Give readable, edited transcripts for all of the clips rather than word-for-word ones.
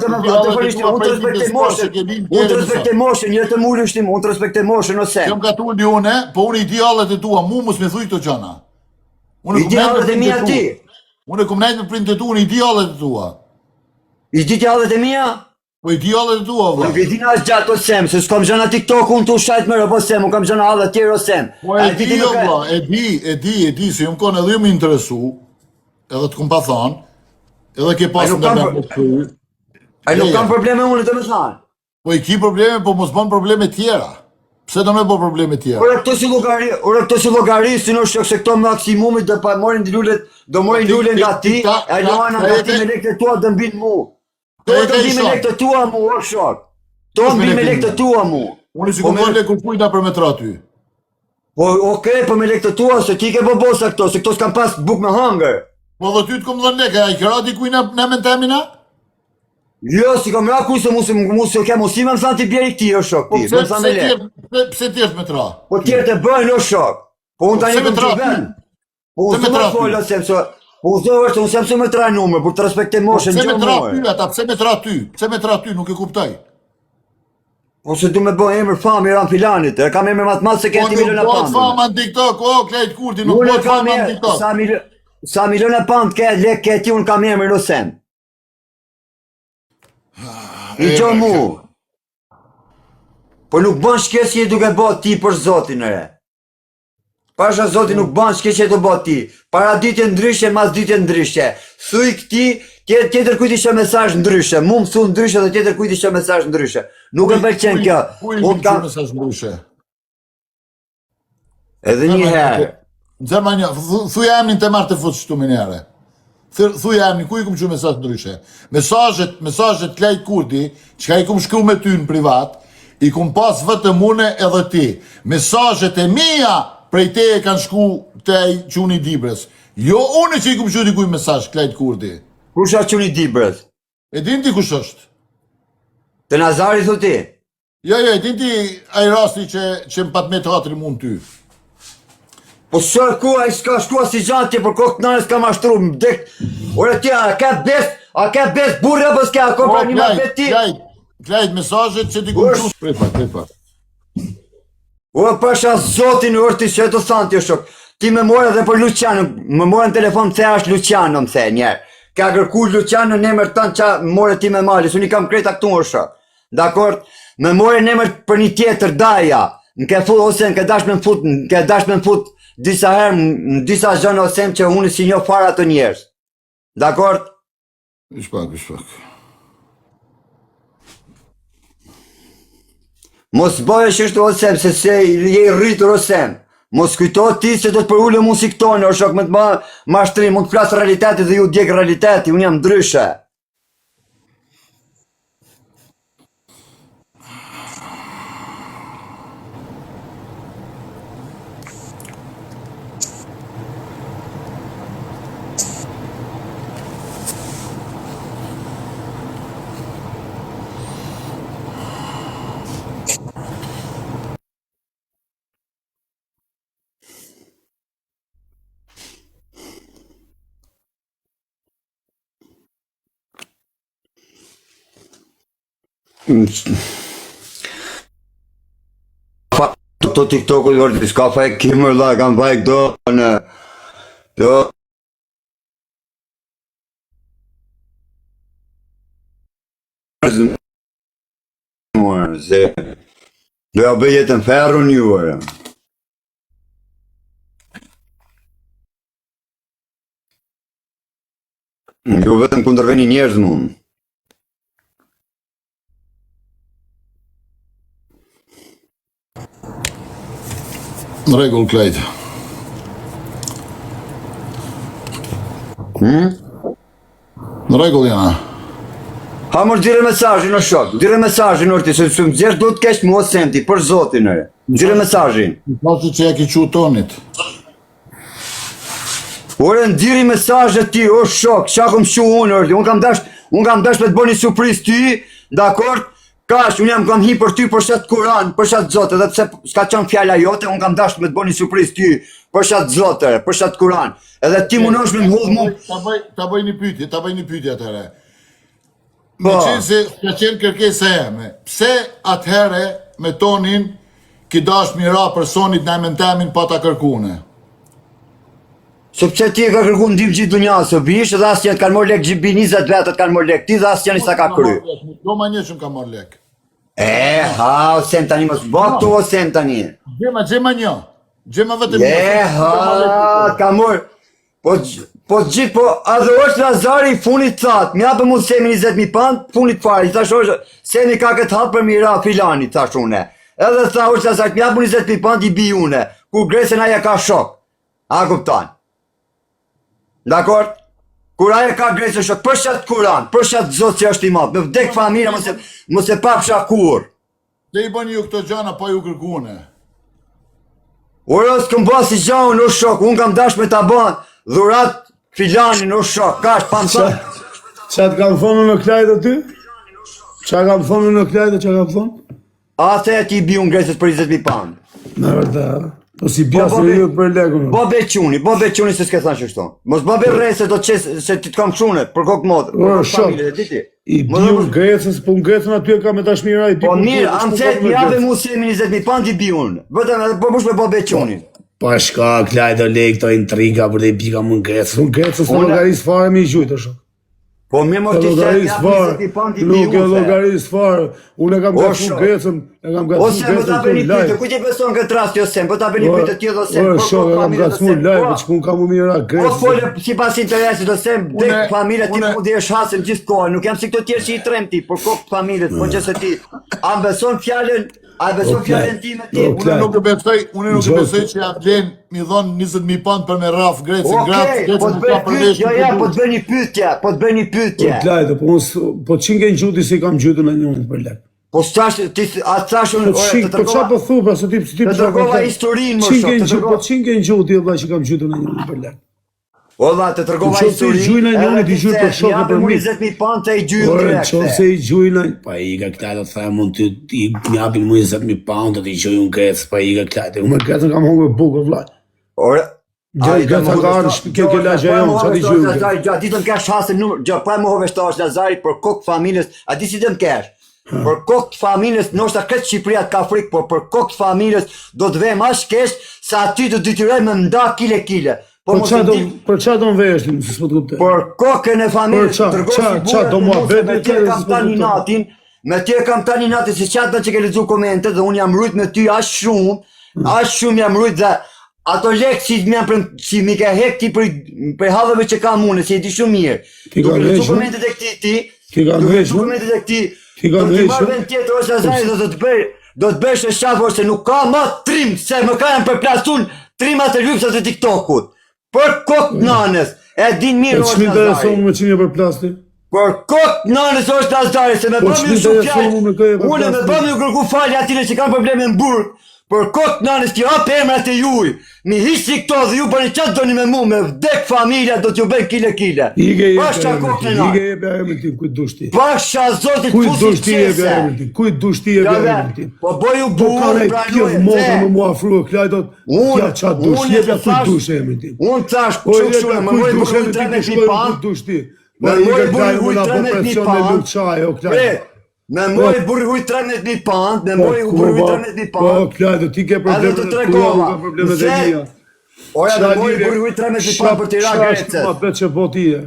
unë të respektoj moshën, një të mullu shtim, unë të respektoj moshën ose. Jam ka tulli une, po unë idealet e tua, mu mos me thuj këto gjana. Idealet e mia ti? Unë e kom nejt me prindë të tu, unë idealet e tua. Idealet e mia? Po idealet e tua, vë. Nuk e dina është gjatë o sem, se s'kam gjana TikTok unë të shajt me rëpo sem, unë kam gjana halë tjerë o sem. Po e di, se jam kone edhe ju më interesu, edhe të kom pa thonë, edhe ke pas në me më të kry. A nuk kam probleme unë të me thanë. Po i ki probleme, po mos ban probleme tjera. Pse do me bo probleme tjera? Ore këto si logari, si në shok se këto maksimumit do pa morin lullet, do morin lullet nga ti, e luana nga ti me lekët tua dë mbin mu. To të mbi me lekët tua mu, o shok. To mbi me lekët tua mu. Unë si këmë le kur kujna për me tra ty. Po okej, po me lekët tua, se ti ke bobosa këto, se këto s'kam pas buk me hangër. Po dhe ty të këmë dhe leke, a i këra di kujna në men temina? Jo, si kam ra kuj se mu se ke musime më thanë ti bjeri këti, o shok ti. Pse tjertë me tra? Po tjertë e bëjnë, o shok. Po unë tani këm që ven. Po unë të folë, o sem, po unë sem se me tra numër, për të respekte moshën gjë mojë. Pse me tra ty, pse me tra ty, nuk e kuptaj. Po se du me bëjnë emër fami Ram Filanit, e kam emër matë se këti miliona pandë. Nuk bëjnë fama në TikTok, o, Klejt Kurti, nuk bëjnë fama në TikTok. Sa miliona pandë këti unë kam emër në sem. I gjo mu. Po nuk bën shkesje duke bë ti për Zotin e re. Pasha Zotin nuk bën shkesje të bë ti. Para ditje ndryshe, mas ditje ndryshe. Thuj këti, tjetër kujt ishe mesazh ndryshe. Mu më thu ndryshe dhe tjetër kujt ishe mesazh ndryshe. Nuk e pëlqen kjo. Ku i më mesazh ndryshe? Edhe një herë. Gjermania, thuj emnin të marrë të futë shtu minjare. Thuj emnin, ku i këmë që mesazh ndryshe? Mesazhet Klejt Kurti, që ka i këmë shkru me ty në privat, i këmë pas vëtë mune edhe ti. Mesazhet e mija prej te e kanë shku të Quni Dibrës. Jo unë që i këmë që dikuj mesazh Klejt Kurti. Kush është Quni Dibrës? E din ti kush është? Të Nazari thu ti? Jo, e din ti ai rasti që më pat me teatri mund ty. Po sërë ku a i s'ka shkua si gjatë për kokë të nane s'ka mashtru më dek. Ore ti, a ka bes burë apo s'ka, a kompra një ma bet ti? Klejt, mesazhet që ti këmë qusë. Prepa. O, pasha Zotin urti që e të thanë ti o shok. Ti me more dhe për Luciano, me more në telefon të the është Luciano më the njerë. Ka kërku Luciano në emër tënë qa more ti me malis, unë i kam kreta këtu o shok. Dakor, me more në emër për një tjetër daja. Në ke fut, ose në ke dash me fut disa herë, në disa zhënë ose që unë si një fara të njerës. Dakor? Ishpak. Mos bëjë shështë osem, se je i rritur osem. Mos kujto ti se do të përullë mu si këtone, o shok me të mashtrim, mund të flasë realiteti dhe ju djekë realiteti, unë jam ndryshe. To TikTok-u i vërdi, s'ka faj kimër la, kam faj këto në... Do... Se... Do ja bëj jetën ferru njërë. Jo vetëm kundërveni njerëz mund. Në regull, Klejt. Në regull jena. Ha mërë dire mesajin o shok, dire mesajin orti, se më gjerë do të kesh mua senti, për Zotin e. Dire mesajin. Në pasë që ja ki që tonit. Ore në diri mesajët ti, o shok, qa kom shu unë orti, unë kam dash me të bo një surpriz ty, dakord? Kash, unë kam hi për ty për shatë Kuran, për shatë Zotë, edhe pse s'ka qënë fjalla jote, unë kam dash me të bo një surpriz ty, për shatë Zotë, për shatë Kuran. Edhe ti më nësh me më hudhë mu... Ta bëj një pytje atëre. Me qenë se ka qenë kërkesa jeme, pse atëhere me tonin ki dash mira personit në emën temin pa ta kërkune? Sepse ti e ka kërku ndim gjithë dunja, se bish dhe asë janë kanë morë lek gjibi 20 vetët kanë morë lek, ti dhe asë janë i sa ka kry. Do ma një që më ka marrë lek. O sen tani mos bëktu o sen tani. Gjema një. Gjema vetëm një. Ka morë. Po gjithë, po adhe është Lazari i funit thatë, mja për mu semi 20.000 pandë, funit fari, thash është, semi ka këtë hatë për mira filani, thash une. Edhe tha është Lazari, mja për 20.000 pandë i bi une, kur Gresen aja ka shok. A kuptan. Dakor? Kur aja ka Gresen shok, për shatë kuran, për shatë zotë që është i matë, me vdek familja, mos e papsha kur. Dhe i bën ju këto gjana pa ju kërkune. Ora s'këm ba si gjau në shok, unë kam dash me ta ban, dhurat filani në shok, kash panë. Qa të kam thonë në klajtë aty? Qa kam thonë në klajtë, qa kam thonë? A the ti bi unë Greses për 20.000 pandë. Në vërda, po si bjasë në ju për legën. Bo bequni se s'ke thanë që shto. Mos bo be rrej se do të qesë, se ti të kam shune, për kokë modë, për kokë familje, dhe ti. I bi unë Gresës, po në Gresën aty e ka me tashmira i bi. Po mirë, amë cet mjave mu semi 20.000 pandë i bi unë. Vëtëm, po mush me bo bequni. Pa shka, klaj do lej këto intriga për dhe i bika më në Gresës. Unë Gresës në logarisë fare mi i gjujtë është. Po mirë mos ti se mjave 20.000 pandë i bi Nuk e unë. logarisë fare. Unë e kam gatu Gresën, e kam gatu Ose më ta bëni pyte, ku ti beson këtë rast jo sem, po ta bëni pyte ti do sem. Shok, e kam gatu lajë, që kun kam u mira Po Gresës. folë si pas interesit do sem, dek familja ti mu dhe e shasën gjithë kohë, nuk jam si këto tjerë që i trem ti, por kokë familjet, po që se ti, a beson fjallën, a beson fjallën ti me ti. Unë nuk e besoj që ja vlen mi dhonë 20.000 pandë për me raf Gresën. Okej, po të bëj pyetje, po të bëj një pyetje, po të bëj një pyetje. Po klajtë, po që ngen gjuti si kam gjuti në njënë për lek. Po s'tash, ti, a t'ash unë, Po qa po thu, pra, se ti të tërgova historinë më shok, Po që ngen gjuti, vla, që kam gjuti në njënë për lek. Olla, të tërgova Qo se i gjujnë e njënit, i gjujnë për shokë për mi. 20.000 pandë të i gjujnë direkte. Qo se i gjujnë, pa i ka këta të thaj mund të i njapin mu 20.000 pandë të i gjujnë Gresë, pa i ka këta. Ume Gresën kam hongu e bukë, vla. Ore, Gresën ka arë shpike ke lagja jonë, që ti gjujnë. A ti të më kesh hasën numër, gjë, pa më hoveshtash Lazari për kokë familjes, a ti si të më kesh? Për kokë familjes, nështë këtë Shqipëria ka frikë, por për kokë familjes do të vejmë ashtë kesh, sa ti të dytyroj me mda kile. Për qa do në vejështë, më s'po të kupte? Për kokën e familjes, me tje kam tani natin, se qatë që ke lezu komentet, dhe unë jam rrujt me ty ashtë shumë jam rrujt dhe ato lekë si mi ke hek ti për hadhëve që kam une, si e di shumë mirë. Duke lezu komentet e këti, do t'i marrë vend tjetër është Lazari, do të bësh e shafë se nuk ka ma trim, se më ka janë përplasun trimat e lypsat e TikTokut. Për kokë nanës, e din mirë është Lazari. Që mi intereson me që një për plasti? Për kokë nanës është Lazari, se me bëmë ju shumë fjallë, une me bëmë ju kërku falje atire që kam probleme në burg, për kokë nanës t'ju hapë emrat e juj, mi hisi këto dhe ju për një qatë doni me mu, me vdek familja do t'ju bëjnë kile. Pasha kokë në Ige e bja emrin tim, kujt dush ti? Pasha zotit Kujt dush fusi ti e bja qese. emrin tim? Kujt dush ti e bja emrin tim? Po boju Po ka burë, ne pjevë motra me mua fru e klaj do t'ja qa dush, jepja kujt dush emrin tim. Unë tash qukshune, më mojë burë ujë 13.000 pan, Me mojë burë ujë 13.000 pan, me mojë burë ujë 13.000 pan, me mojë burë ujë 13.000 pan. Po, klajdo, ti ke problemet e tua, u ka problemet e mija. Oja, me mojë burë ujë 13.000 pan për t'i ra Grecës. Ma bet që po ti e.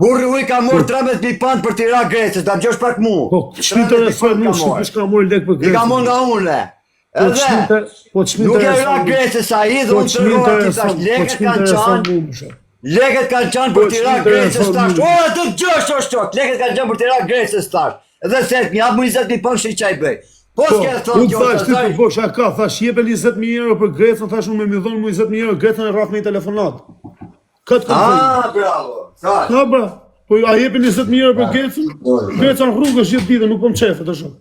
Burë ujë ka morë 13.000 pan për t'i ra Grecës, da më gjosh pak mu. Po, që mi të resoj mu, që kush ka morë lek për Grecës. I ka morë nga une. Edhe, nuk e ra Grecës a i dhe unë të rrua ti tash, leket kanë qanë. Leket kanë qanë për t'i ra Grecës tash. O, të gjosh o shtok, leket kanë qanë për t'i ra Grecës tash. Edhe se, mi hapë mu 20.000 pan shri qaj bëj. Po s'ke thonë kjo të zaj. Unë thash, ka, thash, jepe 20.000 euro për Grecën, thash unë me mi dhonë mu 20.000 euro, Grecën e rraf me i telefonat. Këtë kam thënë. Bravo, thash. Ha, bra, po a jepe 20.000 euro për Grecën? Grecën rrugës gjithë ditë, nuk po më qefe të shok.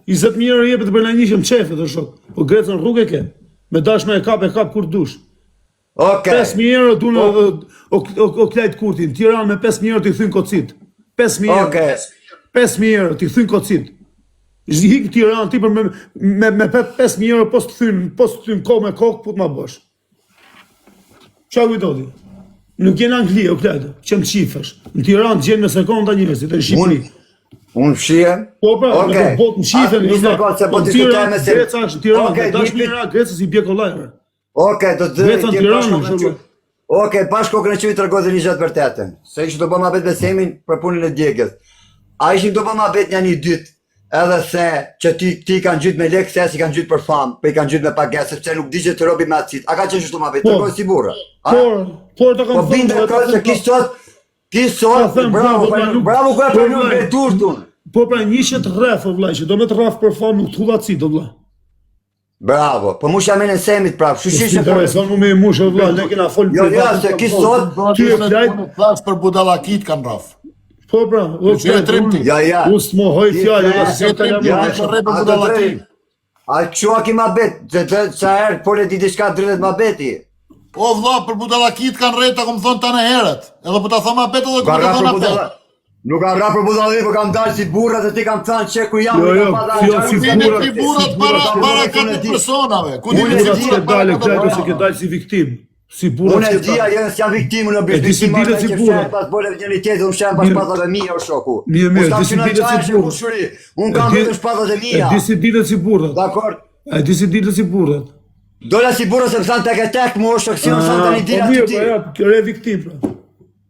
20.000 euro jepe të bërna një që më qefe të shok. Po Grecën rrugë e ke, me dashme e kap kur dush. 5.000 euro du në o klajt kurtin, Tiranë me 5.000 euro t'i thyn kocit. 5.000 euro. 5.000 euro t'i thyn kocit. Hikë Tiranë ti për me 5.000 euro pos të thyn ko me kokë, put ma bosh. Qa kujdoti? Nuk jenë Angli, o klajtë, që më qifësh. Në Tiranë gjenë me sekonda njërësit, e në Shqipëri. Unë fshihem? Po pra, Okej. do botë në shifën, Një sekond, se po diskutojmë se... Greca është Tiranë, Okej, dashmira Grecës i bje kollajve. Okej, do të Greca në Tiranë, shumë. Okej, pas kokën e qytet tregoj një gjë të vërtetën. Se ishin do bë mabet me Semin për punën e djegës. A ishin do bë mabet një dytë, edhe se që ti kanë gjyt me lekë, se si kanë gjyt për famë, për i kanë gjyt me pagesë, sepse nuk di që të robi me atësit. A ka qenë shtu mabet, tregoj si burrë. Por të Po kam binde kërë se kisot, bravo ku e për një vetur tunë. Po pra njëshet rref, o vlaj, që do me të rraf për famë nuk të hullatësit, o vlaj. Bravo, po mush jam e në Semit prapë, shushishe për... Intereson mu me i mush, o vlaj, ne kena folë Jo, ja, se kisot... Ty e flajt... Flas për budallakit kanë rraf. Po pra, o Ja. u s'mohoj fjallë, A qua ki ma bet, qa herë, por e di diçka drejtet ma beti. Po vlla, për budallakit kanë rreta, kom thonë tani herët. Edhe po ta thoma bet edhe ku ta thona bet. Nuk kam ra për budallakit, po kam dalë si burrat e ti kam thënë që ku jam. Jo, si burrat. Ti burrat para 4 personave. Ku Unë e di e dalë, këtajto se ke dalë si viktim. Si burrat Unë e dia, jo s'jam viktimë në bëj viktimë. ditë si burrat. Pas bole një tjetër, unë shem pas shpatat e mia o shoku. Mirë, disi ditët si burrat. Unë kam vetëm shpatat e mia. Disi ditët si burrat. Dakor. Disi ditët si burrat. Dola si burra se mësan tek më o shok si mësan të një dira të ti. Po mirë, kjo e viktim, pra.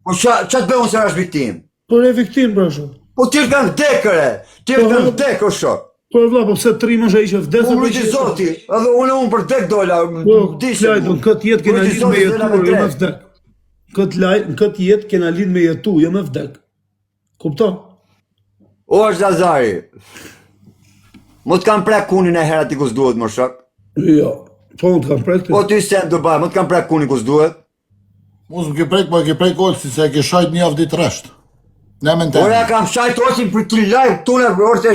Po qa të bëhun se është viktim? Po e viktim, pra shumë. Po t'irë kanë vdekëre, t'irë kanë vdekë o shok. Po e vla, po pse të rrimën shë ishe vdesë? Unë rriti zoti, edhe unë për vdek dola, Po, klajtë, në këtë jetë kena lidh me jetu, jo me vdek. Në këtë jetë kena lidh me jetu, jo me vdek. Kupton? O është Lazari, mu t'kam prek kunin e herat i kus duhet më shok. Jo, po më të kam prek të. Po ty se në Dubai, mu t'kam prek kunin kus duhet. Mos më ke prek, po e ke prek olë, si se e ke shajt një avdi të resht. Ne me në Ora kam shajt oqin për të lajë tune, orte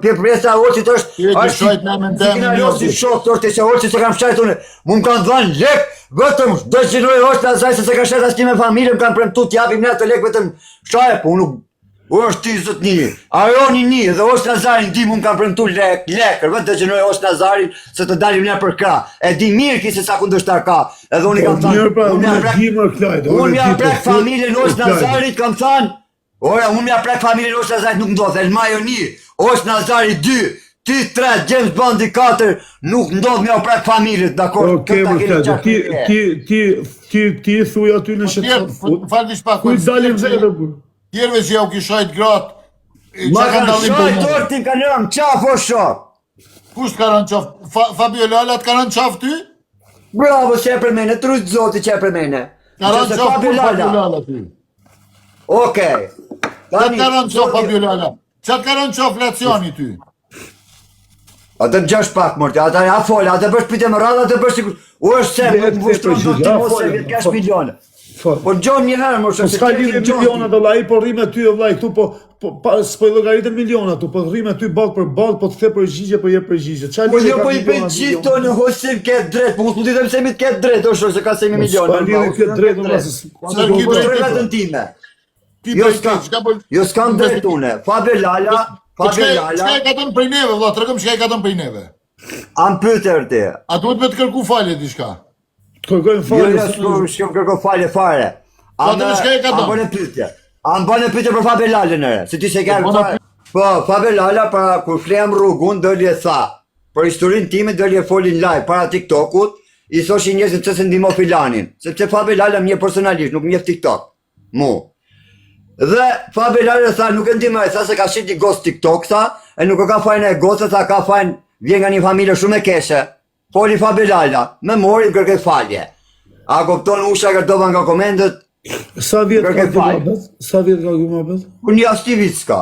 pjepresa oqit është... Ti e ke shajt ne me në temë Kina një jo si avdi. shok të orte që oqit se kam shajt tune. Mu më kanë dhanë lek, vetëm do që nojë oqit asaj se ka shet asë një me familje, më kanë premtu t'japim ne të lek vetëm shaje, po unë është ti zot një, Aroni një, dhe është Nazarin di mu më kanë premtu lekër, vetë të gjenoj është Nazarin se të dalim ne për kra. E di mirë ki se sa kundërshtar ka, edhe unë i kam thënë, unë ja prek familjen është Nazarit, kam thënë, ora, unë ja prek familjen është Nazarit nuk ndodh, Elmajo një, është Nazari 2, ti 3, James Bondi 4, nuk ndodh me ja prek familjet, dakor? Oke, më ti thuj aty në shetë. Falë një shpak. Kuj dalim vetë, bërë. Tjerve që ja u ki shajt gratë. Ma kanë shajt tortin kanë rëmë qaf o shok. Kusht ka rënë qaf? Fabio Lala të ka rënë qaf ty? Bravo që e për mene, të rrujtë zoti që e për mene. Ka rënë qaf kur Fabio Lala ty? Okej. Qatë ka rënë qaf Fabio Lala? Qatë ka rënë qaf Laciani ty? A të gjash pak mërte, a të ja folë, a të bësh pite më radha, a të bësh sikur... U është se, më vështron do ti mos e vitë kash milionë. Po gjon një herë, më Po s'ka lidhje miliona do llai, po rri me ty o vllai këtu, s'po i llogaritën miliona tu, po rri me ty ballë për ballë, po të the përgjigje, po jep përgjigje. Çfarë lidhje? Po jo po i bëj gjithë tonë hosim ke drejt, po mos mu ditem se mi ke drejt, o shoh se ka se mi miliona. S'ka lidhje ke drejt, Po drejtën time. Jo s'kam drejt une. Fabio Lala. Çka e ka thënë prej neve, vlla, tregom çka e ka thënë prej neve. Am pyetur ti. A duhet me të kërku falje diçka? Të kërkojmë falje. Jo, s'kam kërko falje fare. Po të shka e ka thënë? Am bënë pyetje. Am bënë pyetje për Fabio Lalën ere. Se ti se ke fare. Po, Fabio Lala para kur flem rrugun doli e tha. Për historinë time doli e folin live para TikTokut, i thoshin njerëzit pse se ndihmo filanin, sepse Fabio Lala më personalisht nuk më njeh TikTok. Mu. Dhe Fabio Lala tha nuk e ndihmoj, tha se ka shit një ghost TikTok tha, e nuk ka fajin e gocës, tha ka fajin vjen nga një familje shumë e keqe. Foli Fabio Lala, me mori kërkej falje. A kupton usha kërtova nga komendet? Sa vjet ka gjumabet? Sa vjet ka gjumabet? Unë një ashti vit s'ka.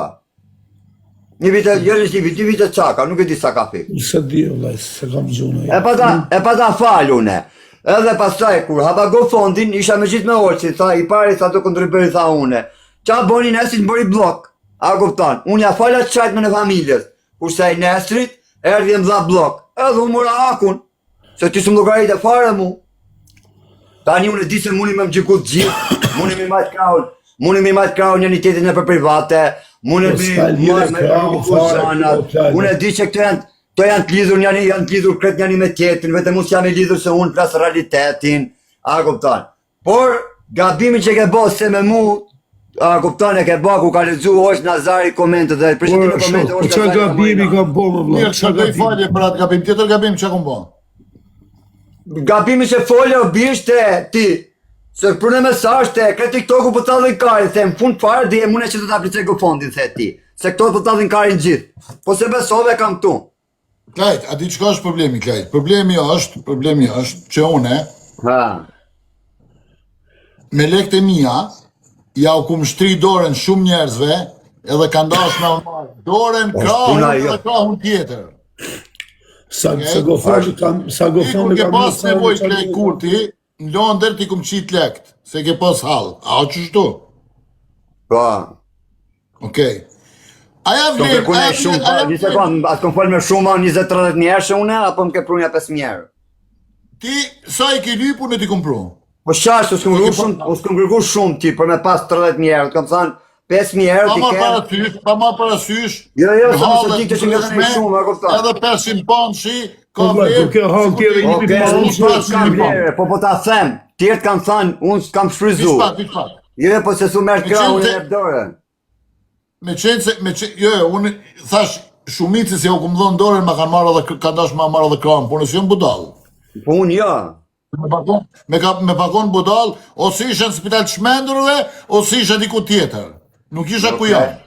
Një vit e jërës një vit e qaka, nuk e di sa ka fi. Se di, vllai, se kam gjuna. E pa ta fal une. Edhe pastaj kur hapa go fondin, isha me gjithë me orçi, tha i pari sa të kontribëri tha une. Qa boni nesin bëri blok. A kupton? Unë ja fala qajt me në familjes. Kurse i nesrit, erdhi më dha blok. Edhe unë mora akun. Se ti s'më llogarit e fare mu. Tani unë e di se muni me më gjikut gjithë, muni me majtë kraun një tjetin e për private, muni me zanat, unë e di që këto janë të lidhur janë të lidhur kretë njani me tjetin, vetëm unë jam i lidhur se unë plasë realitetin, a kuptan. Por, gabimi që ke bo se me mu, A kupton e ke ba ku ka lexu Hoxh Nazari komentet dhe përshëndetje në komente Po çka gabimi ka bo më vëlla? Mirë, çka do i falje për atë gabim, tjetër gabim çka kum bë? Gabimi që folë o bishte ti. Se për në mesazh te ka TikToku po tallin karin, them fund fare dhe mune që do ta aplicoj GoFundin the ti. Se këto po tallin karin gjithë. Po se besove kam këtu. Klajt, a di çka është problemi, Klajt? Problemi është që une Ha. me lekët e mia ja u kum shtri dorën shumë njerëzve edhe kanë dashur me marr dorën krahun dhe krahun tjetër. Sa GoFundi kam, sa GoFundi Ti kam. ke pas nevojë Klajt Kurti, në Londër ti kum qit lekt, se ke pas hall. A çështu? Po. Okej. Aja Do vlen, kërkoj shumë, një sekond, atë kom fol me shumë 20-30 mijë une apo më ke prunja 5 mijë. ti sa i ke lypur në ti kum pru? Po shash, s'kem kërkuar shumë ti për me pas 30 mijë euro, kam thënë 5 mijë euro ti ke. Pa ma parasysh. Jo, sa mos e di që nga tani shumë, e kupton. Edhe 500 pound shi, ka Po vllai, vlerë. ke hall tjetër një Okej, unë kam vlerë, po ta them, tjerët kanë thënë, unë s'kam shfryzu. Diçka. Jo, po se su merr krahun e dorën. Jo, unë thash shumicë se u kum dhënë dorën, ma kanë marrë edhe ka dash ma marrë edhe krahun, por nëse jam budall. Po unë jo. Me pagon budall, ose isha në spital të shmendurve, ose isha diku tjetër. Nuk isha ku jam.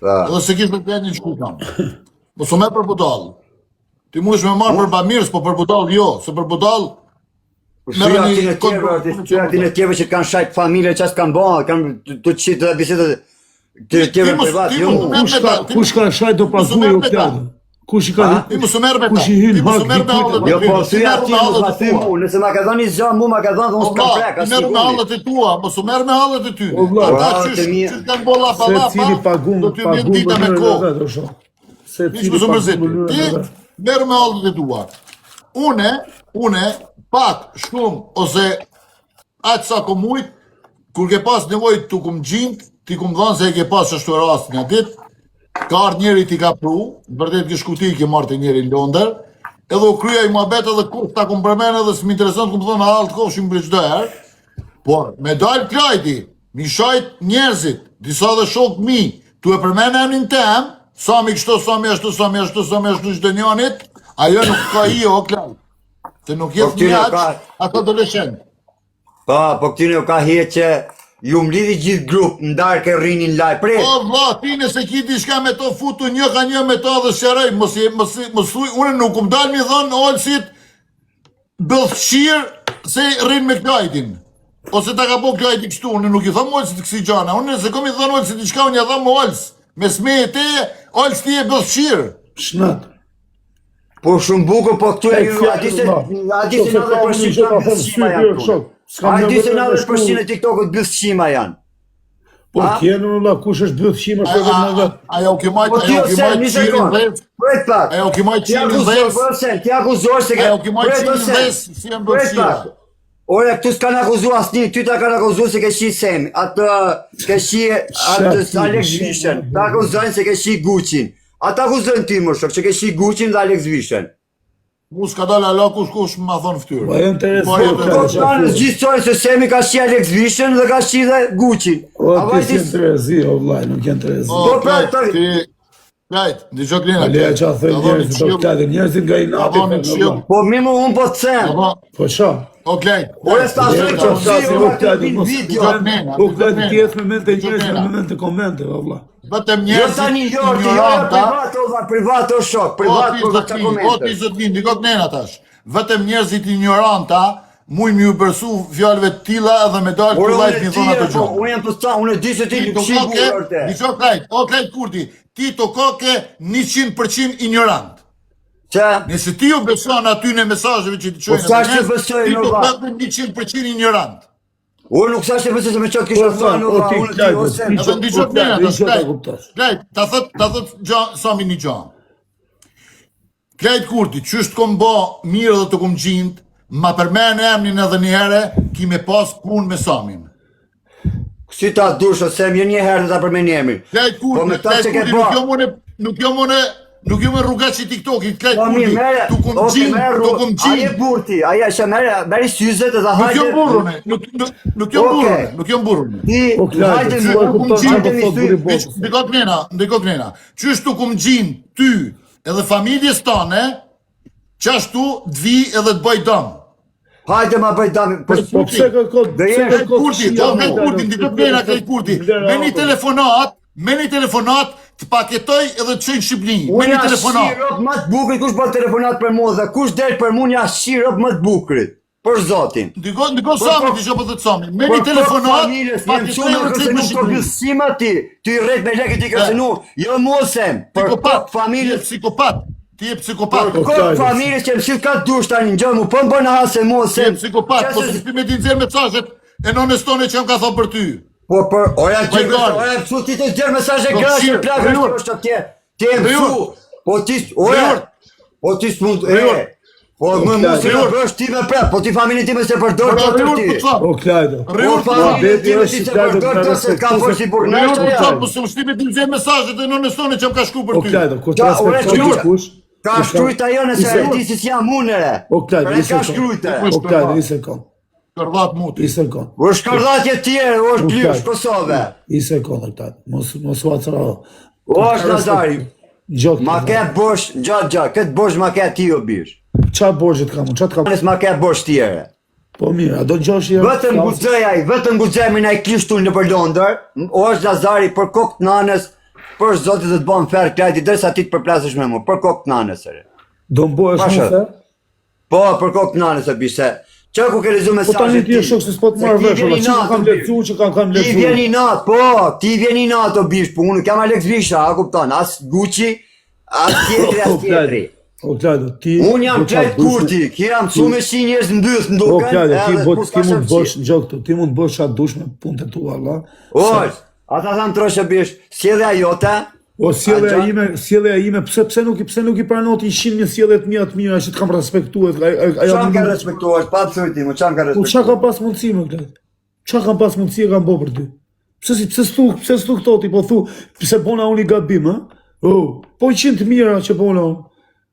Edhe se kishte të një që kam. Po s'u merr për budall. Ti mundesh me marrë për bamirës, po për budall jo, se për budall Shëja ti në tjeve që kanë shajt familje që as kanë bëha, kanë të qitë dhe bisetet të tjeve privat, jo mu. Kush ka shaj do paguaj o plagë? Kush i ka Ti mos u merr me ta. Kush i hyn hak diku? Jo, po thyja ti mos ma thy mu, nëse ma ka dhënë një zë, mu ma ka dhënë, unë s'kam prek, as merr me hallet e tua, mos u merr me hallet e ty. vlla, Ata që kanë bolla pa Se cili pagun, do të vjen dita me kohë. Se Ti cili mos u mërzit. pagun. Ti merr me hallet e tua. Une pak, shumë ose aq sa komujt, kur ke pas nevojë të kum gjint, ti kum dhënë se e ke pas ashtu rast nga ditë. Ka ardhur njëri ti ka pru, vërtet ke shkuti ke marrë te njëri në Londër, edhe u krya i muhabet edhe kur ta kum përmend edhe s'më intereson kum thonë hall të kofshim për çdo herë. Por me dal Klajti, mi shajt njerëzit, disa dhe shok mi, tu e përmend emrin tem, sa mi kështu, sa mi ashtu, sa mi ashtu, sa mi ashtu çdo njanit, ajo nuk ka i o Klajt. Se nuk jes mjaq, ato adoleshent. Po këtyne u ka hje që ju mlidhi gjithë grup, ndarë ke rrinin laj, pre. O vlla, ti nëse ki diçka me to futu një ka një me to dhe sheroj, mos thuj, unë nuk kum dal mi thon olsit bëllfshir se rrin me Klajtin. Ose ta ka bo Klajti kështu, unë nuk i thom olsit kësi gjana, unë nëse kom i thon olsit diçka, unë ja thom ols, me sme e te, ols ti e bëllfshir. Shnat. Po shumë bukur, po këtu e ju, ati se 90% kanë bëllshima janë këtu. Ati se 90% e TikTokut bëllshima janë. Po tjenë në la, kush është bëllshima shkove në dhe? Ajo ki majt Po ti o sen, një qirin sekund, dhes, pret pak. ajo ki majt qirin dhes, Ti akuzor se ajo ki majt qirin dhes, si janë bëllshira. Ore, këtu s'kan akuzu asni, ty ta kanë akuzu se ke shi Semi, atë ke shi Alex Vishen, ta akuzojnë se ke shi Gucci'n. Ata akuzojnë ti më shok, që ke shi Gucci'n dhe Alex Vishen. Mu s'ka dalë ala kush ma thonë ftyrë. Po e interesoj. Po kanë gjithsoj se Semi ka shi Alex Vishen dhe ka shi dhe Gucci'n. O, ti si interesi, o vlaj, nuk jenë interesi. Po, Klajt, në gjok lina. Aleja që a thënë njerëzit, do këtade njerëzit nga i nati. Po mimu unë po të them. Po qa? O Klajt. Ore s'ta thënë që U këtade tjetë me mente njerëzit, me mente komente, o vlaj. Vetëm Jo njerëzit tani jo, ti jo privat o shok, privat për të O komente. ti zotin, dikot nena tash. Vetëm njerëzit ignoranta muj mi u bërsu fjallëve të tilla edhe me dalë Ore, Klajt mi thonë atë gjonë. unë jam të sta, unë e di se ti nuk shi burë. Dico Klajt, o Klajt Kurti, ti to koke 100% ignorant. Që? Nëse ti u beson aty në mesazheve që ti çojnë, Po sa që besoj, ti do Nova? të bësh 100% ignorant. Unë nuk sa që përse se me qëtë kisha thënë, unë ti ose... Edhe ndiqot nena tash, ta Klajt. kuptash. Klajt, ta thot Sami një gjanë. Klajt Kurti, qështë kom bo mirë dhe të kom gjindë, ma përmen emnin edhe një herë, ki me pas punë me Samin. Si ta dush, ose më një herë dhe ta përmeni emrin. Klajt Po me Kurti, ta që ke Klajt Kurti, ba. nuk jo mune Nuk ju me rrugaç i TikTokit, klejt Po kurdi, mirë, merre. tu kum Okej, gjin, merre tu kum rrugë. Ai e gjin. burti, ai është merre syzet dhe Nuk hajde. jam burrune, nuk jam burrune, nuk jam burrune. Ti O, Klajdo, hajde ti më po e kupton çfarë hajde po mi thot sy. buri botës. Ndiko knena, qysh tu kum gjin ty edhe familjes tane, qashtu t'vi edhe t'baj dëm. Hajde ma bëj dami. Po pse kërkon? Dhe Pse jesh kërkon? Kurdi, me kurdi, ndiko knena krejt kurdi. Me një telefonat të paketoj edhe të qenë Shqipni. Me Unë një jam telefonat. shirop më të bukurit, kush bën telefonat për mua dhe kush del për mua jam shirop më të bukurit. Për zotin. Ndiko Sami t'i shopë dhe të Sami. Me një telefonat, paketoj edhe të qenë në Shqipni. Sima ti i rrejt me lekë ti kësinu, jo mosem. Për Psikopat, kok familjes, ti je psikopat. për kok familjes që mësit ka dush tani në gjë mu, po më bënë hasë Ti je mosem. psikopat, po se ti me din zirë mesazhet e nones tone që jam ka thonë për ty. Po për, oja Bajgani. pësu ti të gjerë mesazhe Po, grashë, shirë, plakë Rejur. është atje. Ti e mësu, Rejur. po ti, Rejur. po ti s'mund, Rejur. po më mos e Rejur. bësh ti me prap, po ti familjen time se përdor Rejur, për po ti. të thonë. O, Klajdo. Po Rejur, po familjen beti time është si si se Klajdo përdor ka të se ka respektu forë si se- burnash Rejur, po ja. thonë, po se më shtimi din zirë mesazhet e nones tone që jam ka shku për O, ty. Klajdo, kur të Qa, respekton ore, dikush... Ka shkrujt ajo nëse e di si s'jam unere. O, Klajdo, Ka isë shkrujt e. O, Klajdo, isë kon. Kërvat muti. Isë kon. U shkërdatje tjerë, u është plysh Kosove. Isë kon, Klajdo. Mos u atëra. O është Nazari. Gjok. Ma ke bosh, gjatë, këtë bosh ma ke ti o bish. Qa borgjit kam, qa të kam... Nësë ma ke bosh tjere. Po mirë, a do gjosh jërë... Vetëm guxej me naj klishtu në për Londër, o është Nazari për kokë të nanës, për zotit dhe të bon ferë klajti, dërsa ti të përplasësh me mu, për kokë të nanës ere. Do m'bohesh Pasha. më fe? Po, për kokë të nanës e bishe. Që ku ke lezu Po mesazhet tani ti e shok se s'po të marrë vesh, ola, që kam lecu, që kam Ti lecu. vjen i natë, po, ti vjen i natë o bish, po unë kam Alex Visha, a kupton, as Gucci, as tjetri, as tjetri. O, Klajdo, ti... Unë jam klejt kurti, ki jam cu me shi njerëz mbyth në O, duken, Klajdo, ti edhe mund kus ka të bësh shëpqi. gjok këtu, ti mund të bësh atë dush me punët e tua, Allah. Osh, ata thamë troshe bish, sjellja jote, O, sjellja ime, pse nuk i pranoti 100.000 sjellje të mira që të kam respektuar. qam ka respektuar, pa të thujti mu, qam ka Po qa respektuar. kam pas mundësi më Klajdo? Qa kam pas mundësi e kam bo për ty? Pse s'tu këto ti po thu, pse bona unë i gabim, ha? O, po 100 mira që bona unë.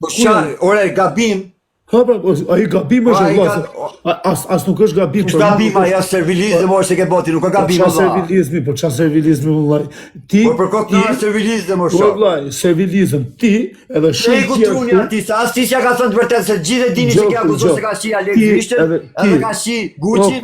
Po qa, ore, gabim, Ha pra, a i gabim është ai vlasë, as nuk është gabim. është gabim ajo servilizëm o që ke boti, nuk ka gabim qa Allah. servilizmi, po qa servilizmi, vëllaj. Ti, Po për kokë në servilizëm o po shok. vëllaj, servilizm, ti, edhe Ne i shumë kutruni tjerë, ati, sa as ti që ka thënë të vërtet, se gjithë e dini që ka akuzur se ka shi Alex Ti, Vishtën, edhe ti. edhe ka shi Gucci.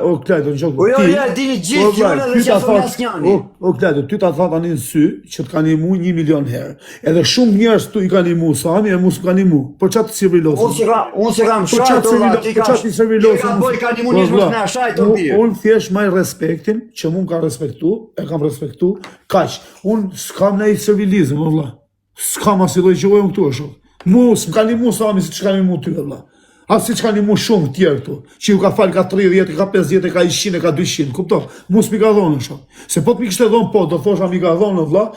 O, Klajdo, në gjokë, Po jo, ja, dini gjithë fjone dhe që thonë asnjani. O, Klajdo, ty ta tha tani në sy që të kanë imu 1 milion herë. Edhe shumë njerëz tu i kanë imu, Sami e mu s'kanë imu. Por çfarë të servilosën? Unë se kam shajt, ti ka boj ka një munizmë të ne, shajt o birë. Unë thjesht maj respektin që mund ka respektu, e kam respektu, kaq. Unë s'kam nej servilizëm, o vlla. S'kam as lloj gjëje unë këtu është. Mu s'kam imu Sami si çka imu ty, vlla. As si çka imu shumë tjerë këtu, që ju ka fal ka 30, ka 50, ka 100, ka 200, kupton? Mu s'mi ka dhonë shumë. Se po të mi kishte dhonë po, do thosha mi ka dhonë vlla.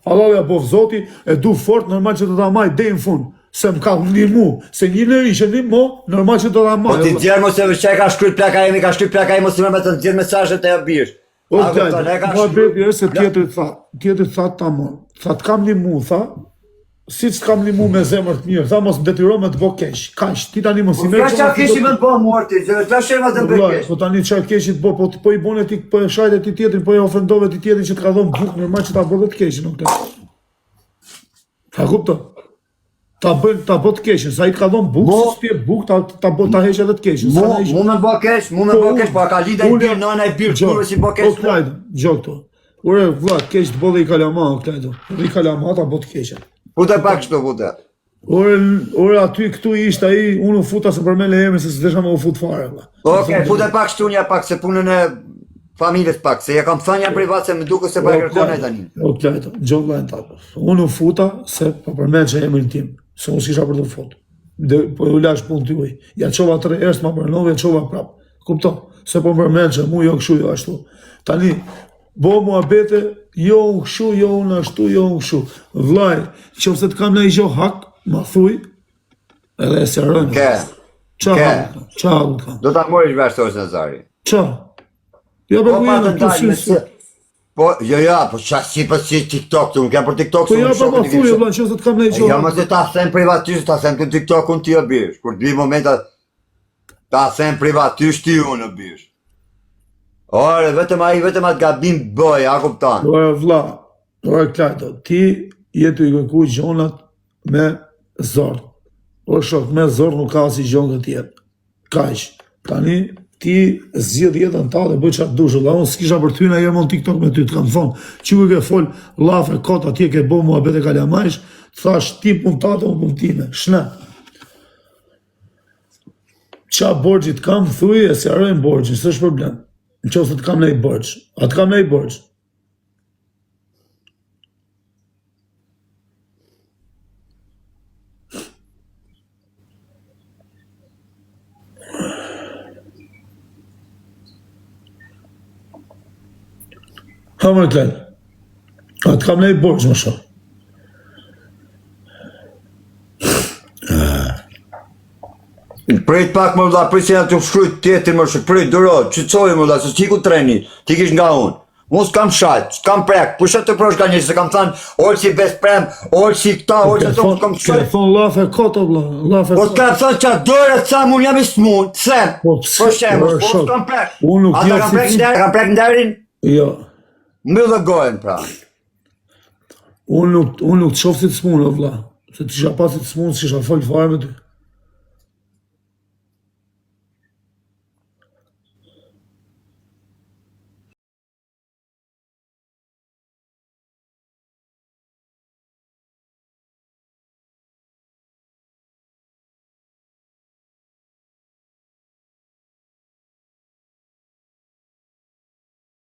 Allah ja bof Zoti, e du fort, normal që të ta maj deri në fund. Se më ka ndihmu, se një lëri që ndihmo, normal që do ta Po maj. ti djerë mos e vëshqaj ka shkryt plaka imi, ka shkryt plaka imi, mos me të djerë mesazhet e abirë. O, Klajdo, ma beti është se tjetër tha ta mon. Tha të kam ndihmu, tha, si që t'kam ndihmu me zemër të mirë, tha mos më detyroj me të bo keq. Kaq, ti tani mos i merr. Ka qa kishim në po morti, që ta shërma të bëkesh. Po tani çfarë keqit bo, po i bone ti, po e shajte ti tjetrin, po e ofendove ti tjetrin që t'ka dhënë bukë, normal që ta bëhet të keq, nuk të. Ta kupton? Ta bë të keqen, sa i ka dhënë bukë, si ti e bukë, ta heq edhe të keqen. Mu me bëkesh, po ka lidhe i birë, nëna i birë, kurve si O, bëkesh. Klajdo, gjok to. Ure, vlla, keq të bëllë i kalama, Klajdo. I kalama, ta bë të keqen. Pute pak shto, pute. Ore, aty këtu ishte ai, unë u futa se për me le emri, se s'desha me u fut fare, vlla. Okej, pute pak shtunja pak, se punën e familjes pak, se ja kam thënë janë privat, se më duke se pa e kërkon e tani. O, Klajdo, gjok lajnë tapë. Unë u futa se po përmend që emrin tim, se unë s'isha për të fut. Po u lash punë ty uj. Ja qova 3 herë, ma përnove, ja qova prap. Kupton? Se po përmend që mu jo kështu, jo ashtu. Tani, bo muhabete, jo unë kështu, jo unë ashtu, jo unë kështu. Vllai, nëse të kam në i gjo hak, ma thuj, edhe e serojnë. Ke, Qa ke. hak, do ta morish vesh tos Nazari. qa? Ja Po për pa të kujene, ndalë me këtu se. Po, jo, po si TikTok, të nuk jam për TikTok. Po ja, pa thuj, vëlla, që se të kam ne i Ja, më se ta them privatisht, ta them të TikTok-un ti o bish. Kur të vi momentat, ta them privatisht ti unë o bish. Ore, vetëm atë gabim bëj, a kuptan. Ore, vëlla, ore, Klajto, ti jetu i kërku gjonat me zorë. O shok, me zorë nuk ka si gjonë këtë jetë. Kaq, tani, ti zjedh jetën ta dhe bëj qatë dushë. La unë s'kisha për ty, na jem on TikTok me ty, të kam thonë, që ku ke fol lafe, kota, ti ke bo mua bete kalamajsh, thash, ti pun tate, unë pun time, shne. Qa borgjit kam, thuj, e si arrojnë borgjit, së është problem. Në që ose të kam nej borgj, a të kam nej borgj. Ha më në klenë, a të kam nej borgj më shumë. Prejt pak më vëlla, prit se janë të shkrujt tjetër më shumë, prit, duro, qëtësoj më vëlla, se qiku treni, ti kish nga unë. Unë s'kam shajt, s'kam prek, pushe të prosh ka njështë, se kam thanë, orë si besprem, orë si këta, orë që të më s'kam shajt. Ke thonë lafe koto, vëlla, lafe Po koto. t'ka thonë që dore të thamë, unë jam i smun, të them, për shemë, po s'kam prek. Unë nuk Ata kam prek nderin, Jo, më dhe gojnë, pra. unë nuk të shofë si të smunë, vëlla. Se të isha pasi të smunë, s'isha folë fare me ty.